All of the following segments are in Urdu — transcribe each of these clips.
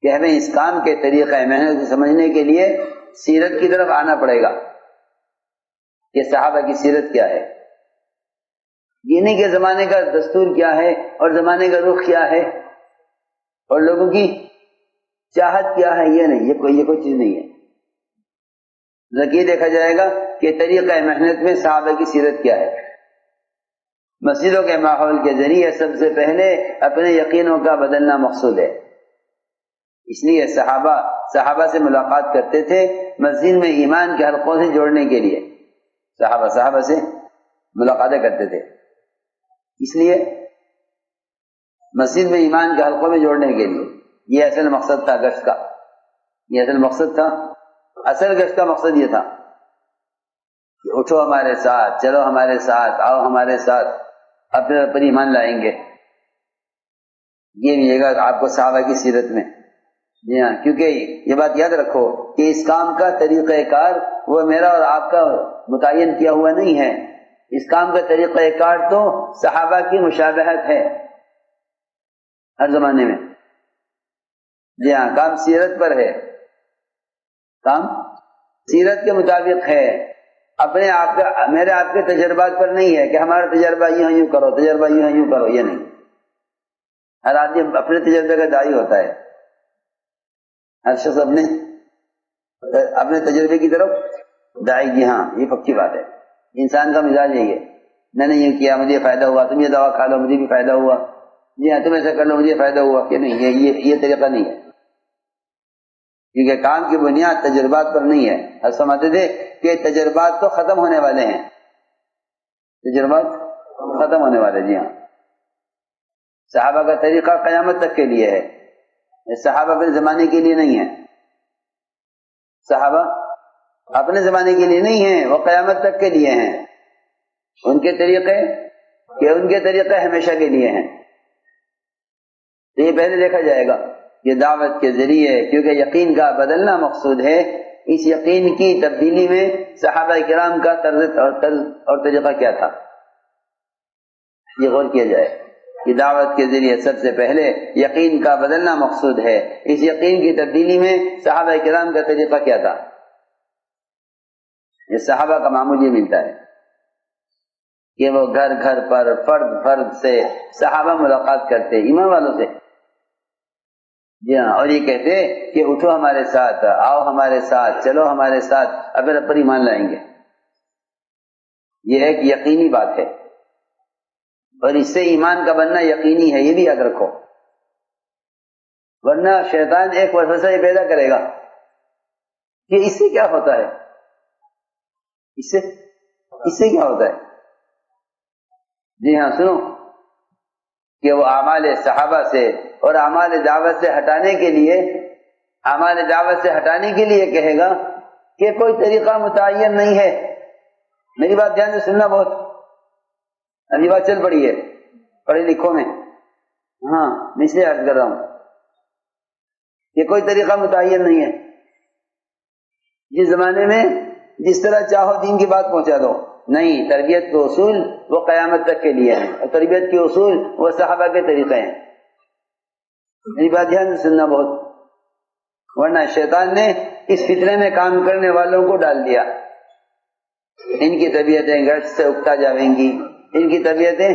کہ ہمیں اس کام کے طریقہ محنت کو سمجھنے کے لیے سیرت کی طرف آنا پڑے گا کہ صحابہ کی سیرت کیا ہے، یہ نہیں کہ زمانے کا دستور کیا ہے اور زمانے کا رخ کیا ہے اور لوگوں کی چاہت کیا ہے، یہ نہیں، یہ کوئی چیز نہیں ہے۔ یہ دیکھا جائے گا کہ طریقہ محنت میں صحابہ کی سیرت کیا ہے۔ مسجدوں کے ماحول کے ذریعے سب سے پہلے اپنے یقینوں کا بدلنا مقصود ہے، اس لیے صحابہ سے ملاقات کرتے تھے مسجد میں ایمان کے حلقوں سے جوڑنے کے لیے، صحابہ سے ملاقاتیں کرتے تھے، اس لیے مسجد میں ایمان کے حلقوں میں جوڑنے کے لیے، یہ اصل مقصد تھا گشت کا، یہ اصل مقصد تھا۔ اصل گشت کا مقصد یہ تھا کہ اٹھو ہمارے ساتھ، چلو ہمارے ساتھ، آؤ ہمارے ساتھ، اپنے پر ایمان لائیں گے، یہ ملے گا آپ کو صحابہ کی سیرت میں۔ جی ہاں، کیونکہ یہ بات یاد رکھو کہ اس کام کا طریقہ کار وہ میرا اور آپ کا متعین کیا ہوا نہیں ہے، اس کام کا طریقہ کار تو صحابہ کی مشابہت ہے ہر زمانے میں۔ جی ہاں، کام سیرت پر ہے، کام سیرت کے مطابق ہے، اپنے آپ کا میرے آپ کے تجربات پر نہیں ہے کہ ہمارا تجربہ یوں کرو، تجربہ یوں کرو، یہ نہیں۔ ہر آدمی اپنے تجربے کا داعی ہوتا ہے، ہر شخص اپنے تجربے کی طرف داعی۔ جی ہاں، یہ پکی بات ہے، انسان کا مزاج یہی ہے، میں نے یہ کیا مجھے فائدہ ہوا، تم یہ دوا کھا لو مجھے بھی فائدہ ہوا، جی ہاں تم ایسا کر لو مجھے فائدہ ہوا، کہ نہیں، یہ طریقہ نہیں ہے، کیونکہ کام کی بنیاد تجربات پر نہیں ہے۔ ہم سمجھتے تھے کہ تجربات تو ختم ہونے والے ہیں، تجربات ختم ہونے والے، جی ہاں۔ صحابہ کا طریقہ قیامت تک کے لیے ہے، صحابہ اپنے زمانے کے لیے نہیں ہے، صحابہ اپنے زمانے کے لیے نہیں ہیں، وہ قیامت تک کے لیے ہیں، ان کے طریقے ہمیشہ کے لیے ہیں۔ تو یہ پہلے دیکھا جائے گا کہ دعوت کے ذریعے، کیونکہ یقین کا بدلنا مقصود ہے، اس یقین کی تبدیلی میں صحابہ کرام کا طرز اور طریقہ کیا تھا، یہ غور کیا جائے کہ دعوت کے ذریعے سب سے پہلے یقین کا بدلنا مقصود ہے، اس یقین کی تبدیلی میں صحابہ کرام کا طریقہ کیا تھا۔ یہ صحابہ کا معمول یہ ملتا ہے کہ وہ گھر گھر پر فرد سے صحابہ ملاقات کرتے ایمان والوں سے، جی ہاں، اور یہ کہتے کہ اٹھو ہمارے ساتھ، آؤ ہمارے ساتھ، چلو ہمارے ساتھ، اپنے پر ایمان لائیں گے۔ یہ ایک یقینی بات ہے، اور اس سے ایمان کا بننا یقینی ہے، یہ بھی یاد رکھو، ورنہ شیطان ایک وسوسہ یہ پیدا کرے گا کہ اس سے کیا ہوتا ہے، اس سے کیا ہوتا ہے۔ جی ہاں، سنو کہ وہ اعمال صحابہ سے اور اعمال دعوت سے ہٹانے کے لیے کہے گا کہ کوئی طریقہ متعین نہیں ہے۔ میری بات دھیان سے سننا، بہت ابھی بات چل پڑی ہے پڑھے لکھوں میں، ہاں میں اس لیے عرض کر رہا ہوں کہ کوئی طریقہ متعین نہیں ہے، جس زمانے میں جس طرح چاہو دین کی بات پہنچا دو، نہیں، تربیت کے اصول وہ قیامت تک کے لیے ہیں، اور تربیت کے اصول وہ صحابہ کے طریقے ہیں۔ میری بات دھیان سے سننا بہت، ورنہ شیطان نے اس فتنے میں کام کرنے والوں کو ڈال دیا، ان کی طبیعتیں گشت سے اکتا جائیں گی، ان کی طبیعتیں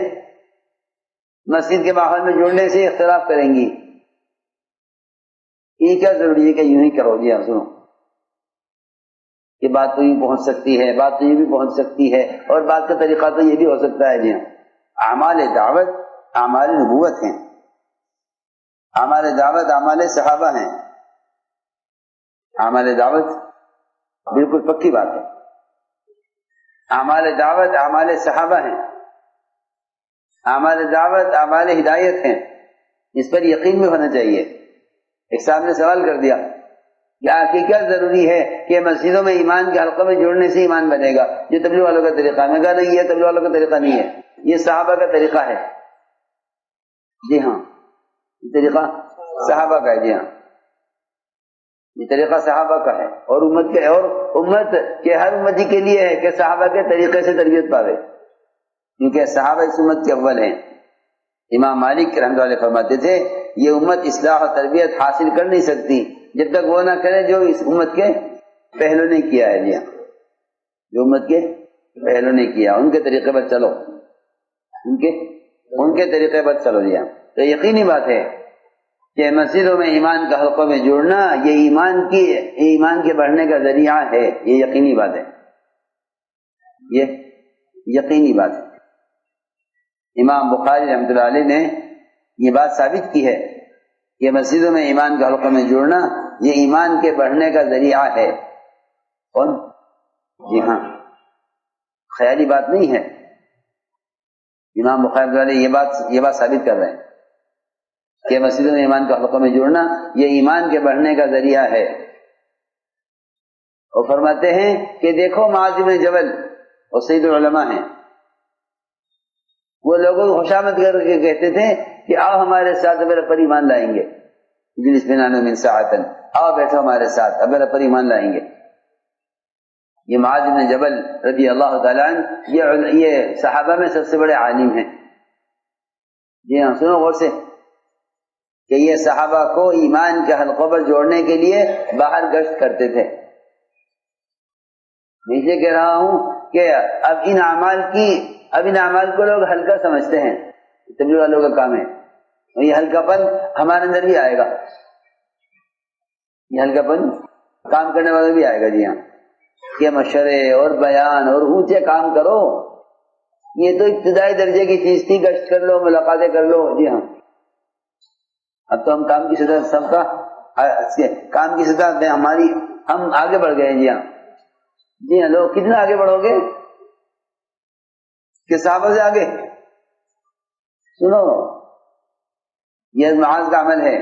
مسجد کے ماحول میں جڑنے سے اختلاف کریں گی، یہ کیا ضروری ہے کہ یوں ہی کرو۔ جی ہاں، سنو کہ بات تو یوں پہنچ سکتی ہے، بات تو یہ بھی پہنچ سکتی ہے، اور بات کا طریقہ تو یہ بھی ہو سکتا ہے۔ جی ہاں، اعمال دعوت اعمال نبوت ہیں، اعمال دعوت اعمال صحابہ ہیں، اعمال دعوت بالکل پکی بات ہے، اعمال دعوت اعمال صحابہ ہیں، اعمال دعوت اعمال ہدایت ہیں، اس پر یقین بھی ہونا چاہیے۔ ایک صاحب نے سوال کر دیا کہ کیا ضروری ہے کہ مسجدوں میں ایمان کے حلقوں میں جڑنے سے ایمان بنے گا، یہ تبلیغ والوں کا طریقہ ہے۔ میں کہا نہیں، یہ تبلیغ والوں کا طریقہ نہیں ہے، یہ صحابہ کا طریقہ ہے۔ جی ہاں، یہ طریقہ صحابہ کا ہے، جی ہاں یہ طریقہ صحابہ کا ہے، اور امت کے ہر امتی کے لیے ہے کہ صحابہ کے طریقے سے تربیت پاوے، کیونکہ صحابہ اس امت کے اول ہیں۔ امام مالک رحمۃ اللہ علیہ فرماتے تھے یہ امت اصلاح و تربیت حاصل کر نہیں سکتی جب تک وہ نہ کرے جو اس امت کے پہلو نے کیا ہے. جی ہاں، جو امت کے پہلو نے کیا، ان کے طریقے پر چلو، ان کے طریقے پر چلو. جی ہاں، تو یقینی بات ہے کہ مسجدوں میں ایمان کا حلقوں میں جوڑنا یہ ایمان کے بڑھنے کا ذریعہ ہے. یہ یقینی بات ہے، یہ یقینی بات ہے. امام بخاری رحمۃ اللہ علیہ نے یہ بات ثابت کی ہے کہ مسجدوں میں ایمان کے حلقوں میں جوڑنا یہ ایمان کے بڑھنے کا ذریعہ ہے. کون؟ جی ہاں، خیالی بات نہیں ہے. امام بخاری رحمۃ اللہ علیہ یہ بات ثابت کر رہے ہیں کہ مسجدوں میں ایمان کے حلقوں میں جوڑنا یہ ایمان کے بڑھنے کا ذریعہ ہے. اور فرماتے ہیں کہ دیکھو معاذ بن جبل اور سید العلماء ہیں، وہ لوگوں کو خوشامد کر کے کہتے تھے کہ آؤ ہمارے ساتھ میرے پر ایمان لائیں گے. جلس بنا من ساعتن، آؤ بیٹھو ہمارے ساتھ میرے پر ایمان لائیں گے. یہ معاذ بن جبل رضی اللہ تعالیٰ عنہ یہ صحابہ میں سب سے بڑے عالم ہیں. جی ہاں، سنو غور سے کہ یہ صحابہ کو ایمان کے حلقوں پر جوڑنے کے لیے باہر گشت کرتے تھے. میں یہ کہہ رہا ہوں کہ اب ان اعمال کو لوگ ہلکا سمجھتے ہیں. تبلیغ والوں کا کام ہے، اور یہ ہلکا پن ہمارے اندر بھی آئے گا، یہ ہلکا پن کام کرنے والا بھی آئے گا. جی ہاں، یہ مشورے اور بیان اور اونچے کام کرو، یہ تو ابتدائی درجے کی چیز تھی. گشت کر لو، ملاقاتیں کر لو. جی ہاں، اب تو ہم کام کی سطح سب کا کام کی سطح میں ہم آگے بڑھ گئے. جی ہاں، جی ہاں، لوگ کتنا آگے بڑھو گے کہ صحابہ سے آگے؟ سنو، یہ معاذ کا عمل ہے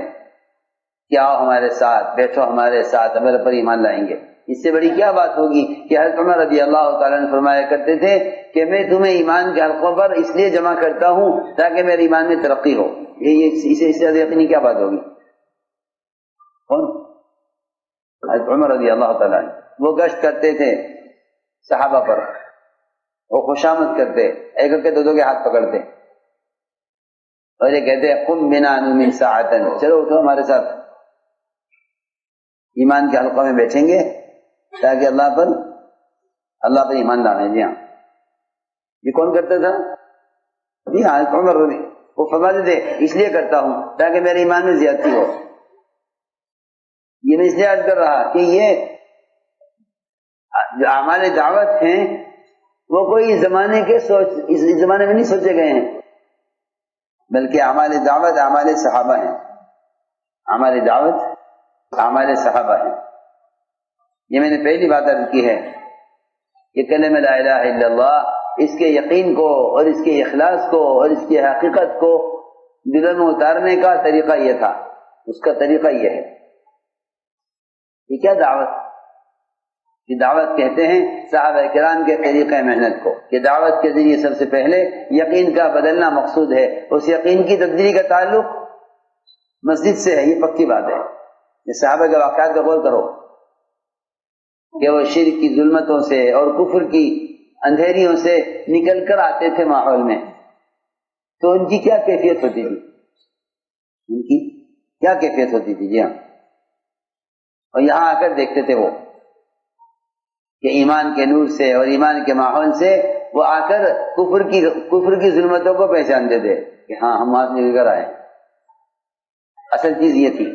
کہ آؤ ہمارے ساتھ، بیٹھو ہمارے ساتھ، ہمارے پر ایمان لائیں گے. اس سے بڑی کیا بات ہوگی کہ حضرت عمر رضی اللہ تعالیٰ نے فرمایا کرتے تھے کہ میں تمہیں ایمان کے حلقوں پر اس لیے جمع کرتا ہوں تاکہ میرے ایمان میں ترقی ہو. اسے زیادہ یقینی کیا بات ہوگی؟ کون؟ حضرت عمر رضی اللہ تعالیٰ وہ گشت کرتے تھے صحابہ پر، وہ خوشامد کرتے، ایک ایک کے دو کے ہاتھ پکڑتے اور یہ کہتے قم بنا من ساعتن، چلو اٹھو ہمارے ساتھ ایمان کے حلقوں میں بیٹھیں گے تاکہ اللہ پر ایمان لانے. جی ہاں، یہ کون کرتا تھا؟ جی ہاں، عمر رضی وہ فرماتے تھے اس لیے کرتا ہوں تاکہ میرے ایمان میں زیادتی ہو. یہ میں اس لیے عرض کر رہا کہ یہ جو اعمال دعوت ہیں وہ کوئی اس زمانے میں نہیں سوچے گئے ہیں، بلکہ اعمال دعوت اعمال صحابہ ہیں. اعمال دعوت اعمال صحابہ ہیں. یہ میں نے پہلی بات عرض کی ہے کہ کلمہ لا الہ الا اللہ، اس کے یقین کو اور اس کے اخلاص کو اور اس کی حقیقت کو دلوں میں اتارنے کا طریقہ یہ تھا، اس کا طریقہ یہ ہے. یہ کیا دعوت؟ یہ دعوت کہتے ہیں صحابہ کرام کے طریقہ محنت کو، کہ دعوت کے ذریعے سب سے پہلے یقین کا بدلنا مقصود ہے. اس یقین کی تبدیلی کا تعلق مسجد سے ہے، یہ پکی بات ہے. یہ صحابہ کے واقعات کا غور کرو کہ وہ شرک کی ظلمتوں سے اور کفر کی اندھیریوں سے نکل کر آتے تھے ماحول میں، تو ان کی کیا کیفیت ہوتی تھی؟ ان کی کیا کیفیت ہوتی تھی؟ جی ہاں، اور یہاں آ کر دیکھتے تھے وہ کہ ایمان کے نور سے اور ایمان کے ماحول سے وہ آ کر کفر کی ظلمتوں کو پہچانتے تھے کہ ہاں ہم وہاں سے نکل کر آئے. اصل چیز یہ تھی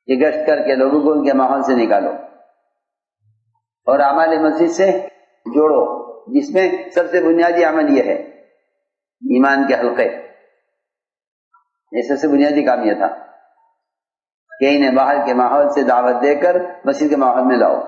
کہ گشت کر کے لوگوں کو ان کے ماحول سے نکالو اور اعمال مسجد سے جوڑو، جس میں سب سے بنیادی عمل یہ ہے ایمان کے حلقے. یہ سب سے بنیادی کام یہ تھا کہ انہیں باہر کے ماحول سے دعوت دے کر مسجد کے ماحول میں لاؤ.